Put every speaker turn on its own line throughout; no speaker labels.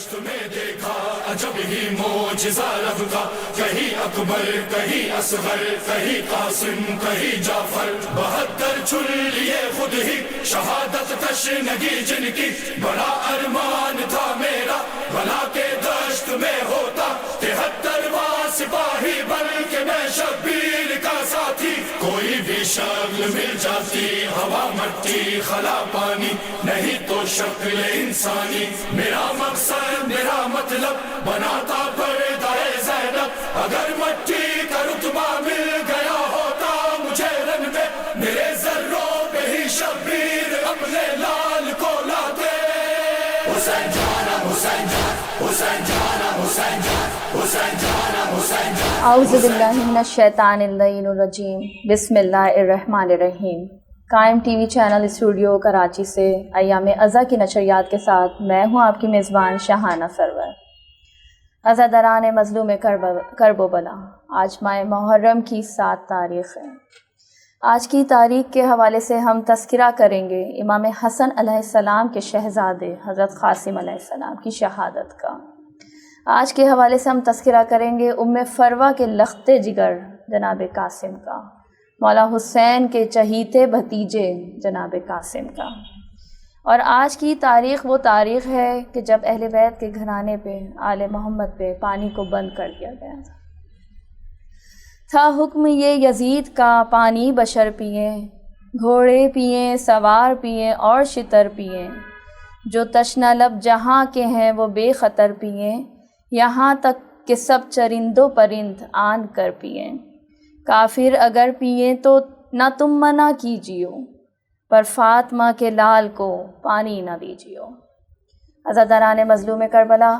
دشت میں دیکھا عجب ہی معجزہ رب کا، کہیں اکبر کہیں اصغر کہیں قاسم کہیں جعفر، 72 چن لیے خود ہی شہادت تشنگی جن کی، بڑا ارمان تھا میرا بھلا کے دشت میں ہوتا 73واں سپاہی، بلکہ میں شبیر کا ساتھی، کوئی بھی شکل مل جاتی ہوا مٹی خلا پانی، نہیں تو شکل انسانی، میرا مقصد میرا مطلب بناتا پردہ زینب، اگر مٹی کا رتبہ مل گیا ہوتا مجھے رن میں، میرے ذروں پہ ہی شبیر اپنے لال کو لاتے، حسین جانا حسین جان حسین جانا حسین جان حسین جانا حسین جان۔
اعوذ باللہ من الشیطان اللعین الرجیم، بسم اللہ الرحمن الرحیم۔ قائم T V channel studio Karachi سے ایام اضحیٰ کی نشریات کے ساتھ میں ہوں آپ کی میزبان شاہانہ سرور۔ عزاداران مظلوم کرب و بلا، آج ماہ محرم کی 7 تاریخ ہے۔ آج کی تاریخ کے حوالے سے ہم تذکرہ کریں گے امام حسن علیہ السلام کے شہزادے حضرت قاسم علیہ السلام کی شہادت کا۔ آج کے حوالے سے ہم تذکرہ کریں گے ام فروہ کے لخت جگر جناب قاسم کا، مولا حسین کے چہیتے بھتیجے جناب قاسم کا۔ اور آج کی تاریخ وہ تاریخ ہے کہ جب اہل بیت کے گھرانے پہ آل محمد پہ پانی کو بند کر دیا گیا تھا حکم یہ یزید کا، پانی بشر پئیں، گھوڑے پئیں، سوار پئیں اور شتر پئیں، جو تشنہ لب جہاں کے ہیں وہ بے خطر پئیں، یہاں تک کہ سب چرندو پرند آن کر پئیں، کافر اگر پئیں تو نہ تم منع کیجیو، پر فاطمہ کے لال کو پانی نہ دیجیو۔ عزاداران مظلوم کربلا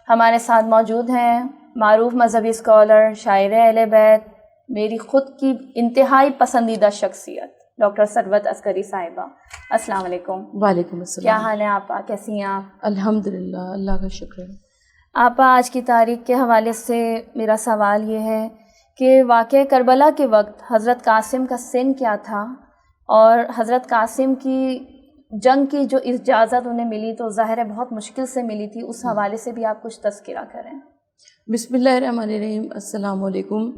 ہمارے ساتھ موجود ہیں معروف مذہبی اسکالر، شاعر اہل بیت، میری خود کی انتہائی پسندیدہ شخصیت ڈاکٹر ثروت عسکری صاحبہ۔ السلام علیکم۔
وعلیکم السلام۔
کیا حال ہے آپا، کیسی ہیں آپ؟
الحمدللہ، اللہ کا شکر ہے۔
آپا، آج کی تاریخ کے حوالے سے میرا سوال یہ ہے کہ واقعہ کربلا کے وقت حضرت قاسم کا سن کیا تھا، اور حضرت قاسم کی جنگ کی جو اجازت انہیں ملی تو ظاہر ہے بہت مشکل سے ملی تھی، اس حوالے سے بھی آپ کچھ تذکرہ کریں۔
بسم اللہ الرحمن الرحیم۔ السلام علیکم۔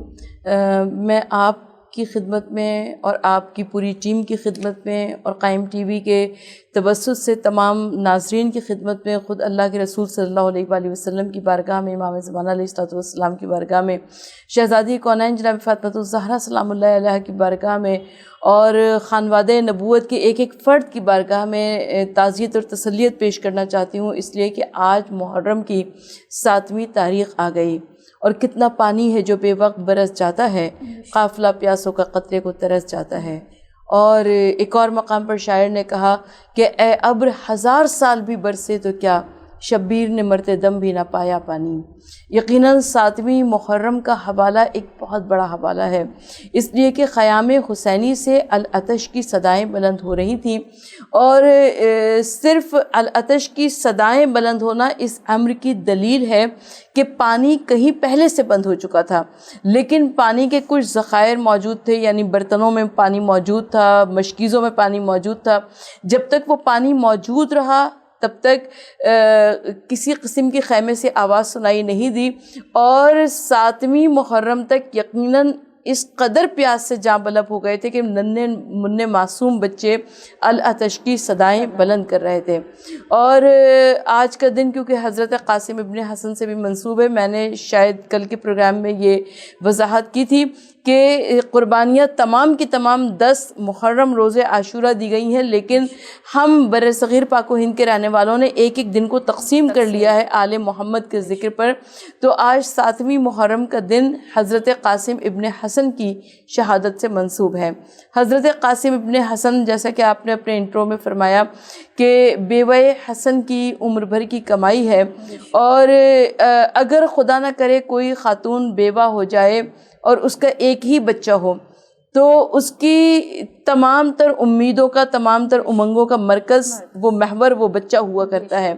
میں آپ کی خدمت میں اور آپ کی پوری ٹیم کی خدمت میں اور قائم ٹی وی کے توسط سے تمام ناظرین کی خدمت میں، خود اللہ کے رسول صلی اللہ علیہ وآلہ وسلم کی بارگاہ میں، امام زمانہ علیہ السلام کی بارگاہ میں، شہزادی کونین جناب فاطمہ الزہرا سلام اللہ علیہا کی بارگاہ میں، اور خانواد نبوت کے ایک ایک فرد کی بارگاہ میں تعزیت اور تسلیت پیش کرنا چاہتی ہوں، اس لیے کہ آج محرم کی 7ویں تاریخ آ گئی، اور کتنا پانی ہے جو بے وقت برس جاتا ہے، قافلہ پیاسوں کا قطرے کو ترس جاتا ہے۔ اور ایک اور مقام پر شاعر نے کہا کہ اے ابر 1000 سال بھی برسے تو کیا، شبیر نے مرتے دم بھی نہ پایا پانی۔ یقیناً 7ویں محرم کا حوالہ ایک بہت بڑا حوالہ ہے، اس لیے کہ خیام حسینی سے العطش کی صدائیں بلند ہو رہی تھیں، اور صرف العطش کی صدائیں بلند ہونا اس امر کی دلیل ہے کہ پانی کہیں پہلے سے بند ہو چکا تھا، لیکن پانی کے کچھ ذخائر موجود تھے، یعنی برتنوں میں پانی موجود تھا، مشکیزوں میں پانی موجود تھا۔ جب تک وہ پانی موجود رہا تب تک کسی قسم کی خیمے سے آواز سنائی نہیں دی، اور 7ویں محرم تک یقیناً اس قدر پیاس سے جاں بلب ہو گئے تھے کہ ننھے منھے معصوم بچے العطش کی صدائیں بلند کر رہے تھے۔ اور آج کا دن کیونکہ حضرت قاسم ابن حسن سے بھی منسوب ہے، میں نے شاید کل کے پروگرام میں یہ وضاحت کی تھی کہ قربانیاں تمام کی تمام 10 محرم روز عاشورہ دی گئی ہیں، لیکن ہم بر صغیر پاک و ہند کے رہنے والوں نے ایک ایک دن کو تقسیم کر لیا ہے آل محمد کے ذکر پر۔ تو آج 7ویں محرم کا دن حضرت قاسم ابن حسن کی شہادت سے منسوب ہے۔ حضرت قاسم ابن حسن، جیسا کہ آپ نے اپنے انٹرو میں فرمایا کہ بیوہ حسن کی عمر بھر کی کمائی ہے، اور اگر خدا نہ کرے کوئی خاتون بیوہ ہو جائے اور اس کا ایک ہی بچہ ہو تو اس کی تمام تر امیدوں کا، تمام تر امنگوں کا مرکز، وہ محور وہ بچہ ہوا کرتا ہے،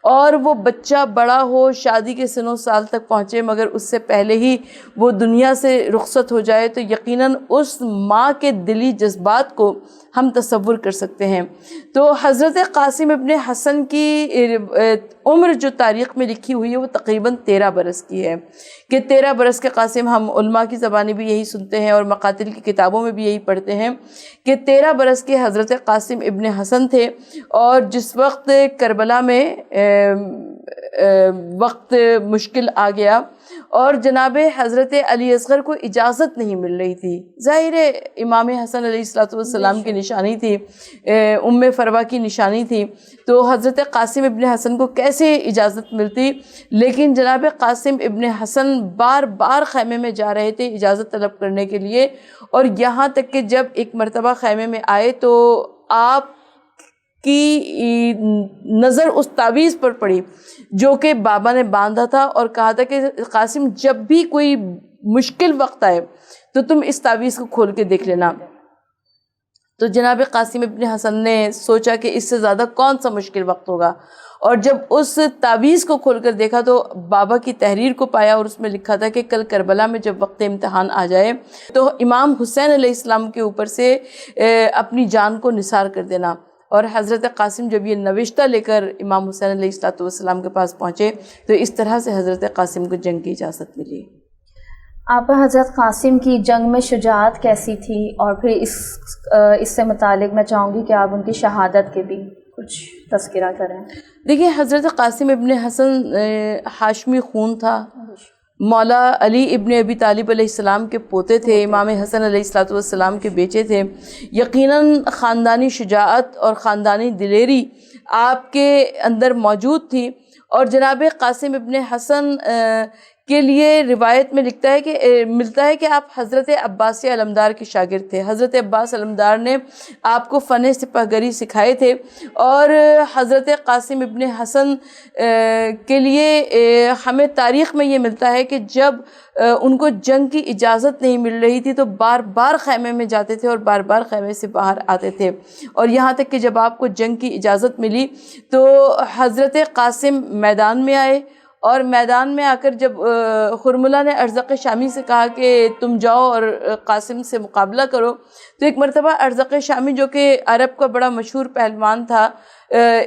اور وہ بچہ بڑا ہو، شادی کے سن و سال تک پہنچے، مگر اس سے پہلے ہی وہ دنیا سے رخصت ہو جائے، تو یقیناً اس ماں کے دلی جذبات کو ہم تصور کر سکتے ہیں۔ تو حضرت قاسم ابن حسن کی عمر جو تاریخ میں لکھی ہوئی ہے وہ تقریباً 13 برس کی ہے، کہ 13 برس کے قاسم، ہم علماء کی زبانی بھی یہی سنتے ہیں اور مقاتل کی کتابوں میں بھی یہی پڑھتے ہیں کہ 13 برس کے حضرت قاسم ابن حسن تھے، اور جس وقت کربلا میں وقت مشکل آ گیا اور جناب حضرت علی اصغر کو اجازت نہیں مل رہی تھی، ظاہر ہے امام حسن علیہ السلام کی نشانی تھی، ام فروہ کی نشانی تھی، تو حضرت قاسم ابن حسن کو کیسے اجازت ملتی، لیکن جناب قاسم ابن حسن بار بار خیمے میں جا رہے تھے اجازت طلب کرنے کے لیے، اور یہاں تک کہ جب ایک مرتبہ خیمے میں آئے تو آپ کی نظر اس تعویذ پر پڑی جو کہ بابا نے باندھا تھا، اور کہا تھا کہ قاسم جب بھی کوئی مشکل وقت آئے تو تم اس تعویذ کو کھول کے دیکھ لینا۔ تو جناب قاسم ابن حسن نے سوچا کہ اس سے زیادہ کون سا مشکل وقت ہوگا، اور جب اس تعویذ کو کھول کر دیکھا تو بابا کی تحریر کو پایا، اور اس میں لکھا تھا کہ کل کربلا میں جب وقت امتحان آ جائے تو امام حسین علیہ السلام کے اوپر سے اپنی جان کو نثار کر دینا۔ اور حضرت قاسم جب یہ نوشتہ لے کر امام حسین علیہ السلام کے پاس پہنچے تو اس طرح سے حضرت قاسم کو جنگ کی اجازت ملی۔
آپ حضرت قاسم کی جنگ میں شجاعت کیسی تھی، اور پھر اس سے متعلق میں چاہوں گی کہ آپ ان کی شہادت کے بھی کچھ تذکرہ کریں۔ دیکھیے،
حضرت قاسم ابن حسن ہاشمی خون تھا، مولا علی ابن ابی طالب علیہ السلام کے پوتے تھے، امام حسن علیہ السلام کے بیٹے تھے، یقیناً خاندانی شجاعت اور خاندانی دلیری آپ کے اندر موجود تھی، اور جناب قاسم ابن حسن کے لیے روایت میں ملتا ہے کہ آپ حضرت عباس علمدار کے شاگرد تھے۔ حضرت عباس علمدار نے آپ کو فن سپہ گری سکھائے تھے، اور حضرت قاسم ابن حسن کے لیے ہمیں تاریخ میں یہ ملتا ہے کہ جب ان کو جنگ کی اجازت نہیں مل رہی تھی تو بار بار خیمے میں جاتے تھے اور بار بار خیمے سے باہر آتے تھے، اور یہاں تک کہ جب آپ کو جنگ کی اجازت ملی تو حضرت قاسم میدان میں آئے، اور میدان میں آ کر جب خرملہ نے ارزق شامی سے کہا کہ تم جاؤ اور قاسم سے مقابلہ کرو، تو ایک مرتبہ ارزق شامی جو کہ عرب کا بڑا مشہور پہلوان تھا،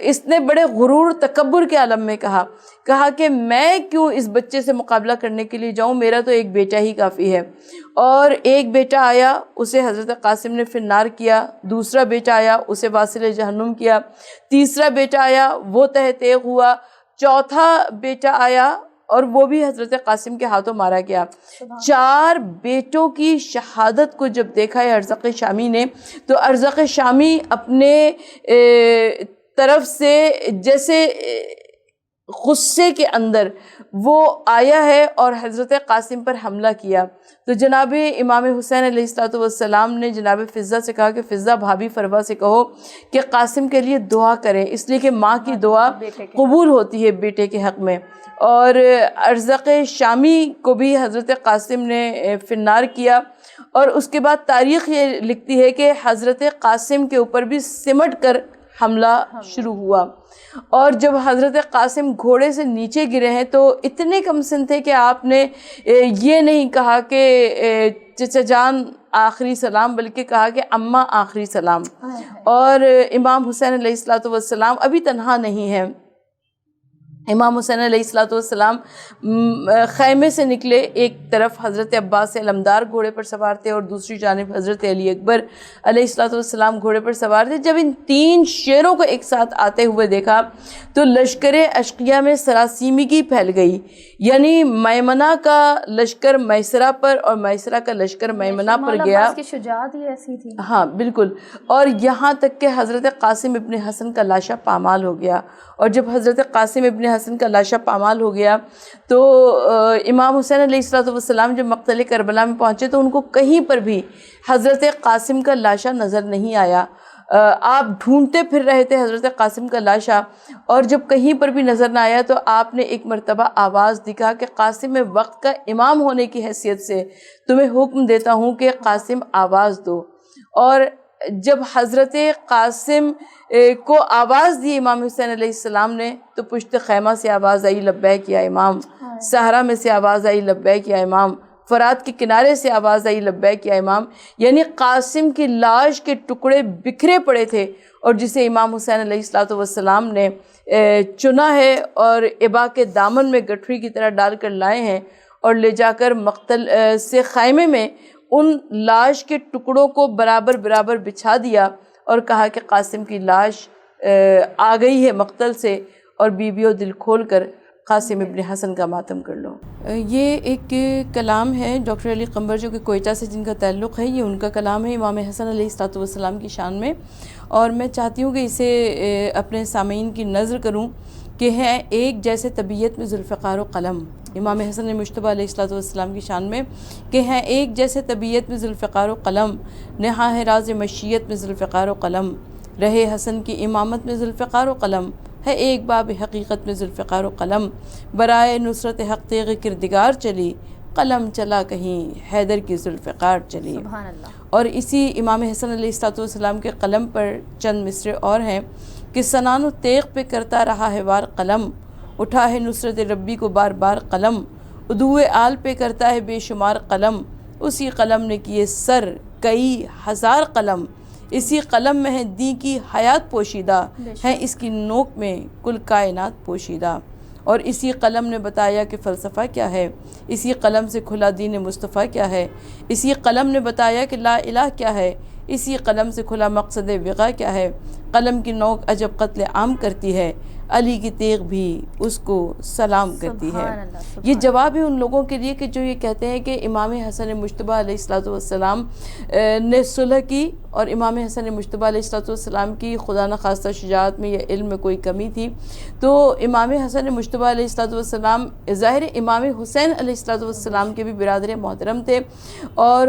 اس نے بڑے غرور تکبر کے عالم میں کہا کہ میں کیوں اس بچے سے مقابلہ کرنے کے لیے جاؤں، میرا تو ایک بیٹا ہی کافی ہے۔ اور ایک بیٹا آیا، اسے حضرت قاسم نے فی النار کیا، دوسرا بیٹا آیا، اسے واصل جہنم کیا، تیسرا بیٹا آیا، وہ تہ تیغ ہوا، چوتھا بیٹا آیا اور وہ بھی حضرت قاسم کے ہاتھوں مارا گیا۔ 4 بیٹوں کی شہادت کو جب دیکھا ہے ارزق شامی نے، تو ارزق شامی اپنے طرف سے جیسے غصے کے اندر وہ آیا ہے اور حضرت قاسم پر حملہ کیا، تو جناب امام حسین علیہ السلام نے جناب فضہ سے کہا کہ فضہ بھابی فروہ سے کہو کہ قاسم کے لیے دعا کریں، اس لیے کہ ماں کی دعا قبول ہوتی ہے بیٹے کے حق میں۔ اور ارزق شامی کو بھی حضرت قاسم نے فی النار کیا، اور اس کے بعد تاریخ یہ لکھتی ہے کہ حضرت قاسم کے اوپر بھی سمٹ کر حملہ شروع ہوا، اور جب حضرت قاسم گھوڑے سے نیچے گرے ہیں تو اتنے کم سن تھے کہ آپ نے یہ نہیں کہا کہ چچا جان آخری سلام، بلکہ کہا کہ اماں آخری سلام۔ اور امام حسین علیہ السلام ابھی تنہا نہیں ہیں، امام حسین علیہ السلام خیمے سے نکلے، ایک طرف حضرت عباس علمدار گھوڑے پر سوار تھے اور دوسری جانب حضرت علی اکبر علیہ السلام گھوڑے پر سوار تھے۔ جب ان 3 شیروں کو ایک ساتھ آتے ہوئے دیکھا تو لشکر اشقیہ میں سراسیمگی پھیل گئی، یعنی میمنہ کا لشکر میسرہ پر اور میسرہ کا لشکر میمنہ پر گیا۔
مولا عباس کی شجاعت ہی ایسی تھی۔
ہاں بالکل، اور یہاں تک کہ حضرت قاسم ابن حسن کا لاشا پامال ہو گیا، اور جب حضرت قاسم ابن حسن کا لاشا پامال ہو گیا تو امام حسین علیہ السلام جب مقتل کربلا میں پہنچے تو ان کو کہیں پر بھی حضرت قاسم کا لاشا نظر نہیں آیا۔ آپ ڈھونڈتے پھر رہے تھے حضرت قاسم کا لاشا، اور جب کہیں پر بھی نظر نہ آیا تو آپ نے ایک مرتبہ آواز دی کہا کہ قاسم میں وقت کا امام ہونے کی حیثیت سے تمہیں حکم دیتا ہوں کہ قاسم آواز دو۔ اور جب حضرت قاسم کو آواز دی امام حسین علیہ السلام نے تو پشت خیمہ سے آواز آئی لبیک یا امام، صحرا میں سے آواز آئی لبیک یا امام، فرات کے کنارے سے آواز آئی لبیک یا امام. یعنی قاسم کی لاش کے ٹکڑے بکھرے پڑے تھے اور جسے امام حسین علیہ السلام نے چنا ہے اور ابا کے دامن میں گٹھری کی طرح ڈال کر لائے ہیں اور لے جا کر مقتل سے خیمے میں ان لاش کے ٹکڑوں کو برابر برابر بچھا دیا اور کہا کہ قاسم کی لاش آ گئی ہے مقتل سے، اور بیویوں دل کھول کر قاسم ابن حسن کا ماتم کر لو. یہ ایک کلام ہے ڈاکٹر علی قمبر جو کہ کوئٹہ سے جن کا تعلق ہے، یہ ان کا کلام ہے امام حسن علیہ السلام کی شان میں، اور میں چاہتی ہوں کہ اسے اپنے سامعین کی نظر کروں کہ ہے ایک جیسے طبیعت میں ذوالفقار و قلم، امام حسن مجتبیٰ علیہ السلام کی شان میں کہ ہیں ایک جیسے طبیعت میں ذوالفقار و قلم، نہا ہے راز مشیت میں ذوالفقار و قلم، رہے حسن کی امامت میں ذوالفقار و قلم، ہے ایک باب حقیقت میں ذوالفقار و قلم، برائے نصرت حق تیغ کردگار چلی، قلم چلا کہیں حیدر کی ذوالفقار چلی.
سبحان اللہ.
اور اسی امام حسن علیہ السلام کے قلم پر چند مصرے اور ہیں کہ سنان و تیغ پہ کرتا رہا ہے وار قلم، اٹھا ہے نصرت ربی کو بار بار قلم، عدو آل پہ کرتا ہے بے شمار قلم، اسی قلم نے کیے سر کئی ہزار قلم، اسی قلم میں ہے دی کی حیات پوشیدہ، ہے اس کی نوک میں کل کائنات پوشیدہ. اور اسی قلم نے بتایا کہ فلسفہ کیا ہے، اسی قلم سے کھلا دین مصطفیٰ کیا ہے، اسی قلم نے بتایا کہ لا الہ کیا ہے، اسی قلم سے کھلا مقصد وغا کیا ہے. قلم کی نوک عجب قتل عام کرتی ہے، علی کی تیغ بھی اس کو سلام کرتی ہے. یہ جواب ہے ان لوگوں کے لیے کہ جو یہ کہتے ہیں کہ امام حسن مجتبیٰ علیہ السلام نے صلح کی اور امام حسن مجتبیٰ علیہ السلام کی خدا نخواستہ شجاعت میں یا علم میں کوئی کمی تھی. تو امام حسن مجتبیٰ علیہ السلام ظاہر امام حسین علیہ السلام کے بھی برادر محترم تھے اور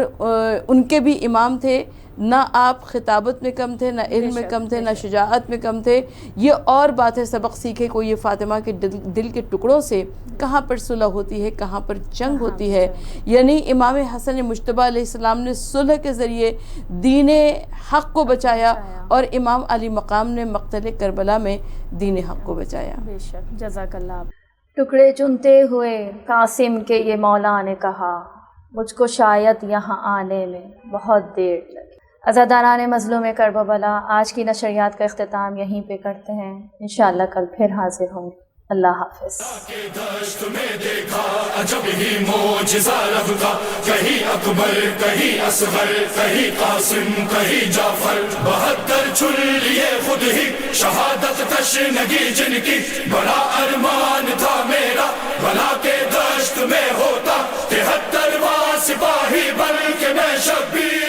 ان کے بھی امام تھے. نہ آپ خطابت میں کم تھے، نہ علم میں کم تھے، نہ شجاعت میں کم تھے. یہ اور بات ہے سبق سیکھے کو یہ فاطمہ کے دل کے ٹکڑوں سے کہاں پر صلح ہوتی ہے، کہاں پر جنگ ہوتی ہے. یعنی امام حسن مجتبیٰ علیہ السلام نے صلح کے ذریعے دین حق کو بچایا اور امام علی مقام نے مقتل کربلا میں دین حق کو بچایا.
بے شک. جزاک اللہ. ٹکڑے چنتے ہوئے قاسم کے یہ مولا نے کہا، مجھ کو شاید یہاں آنے میں بہت دیر لگی. عزاداران مظلوم کربلا، آج کی نشریات کا اختتام یہیں پہ کرتے ہیں. انشاءاللہ کل پھر حاضر ہوں گے. اللہ حافظ.
دشت میں دیکھا عجب ہی معجزہ رب کا، کہیں اکبر کہیں اصغر، کہیں قاسم کہیں جعفر، 72 چن لیے خود ہی شہادت تشنگی جن کی. بڑا ارمان تھا میرا بھلا کے دشت میں ہوتا 73واں سپاہی، بلکہ میں شبیر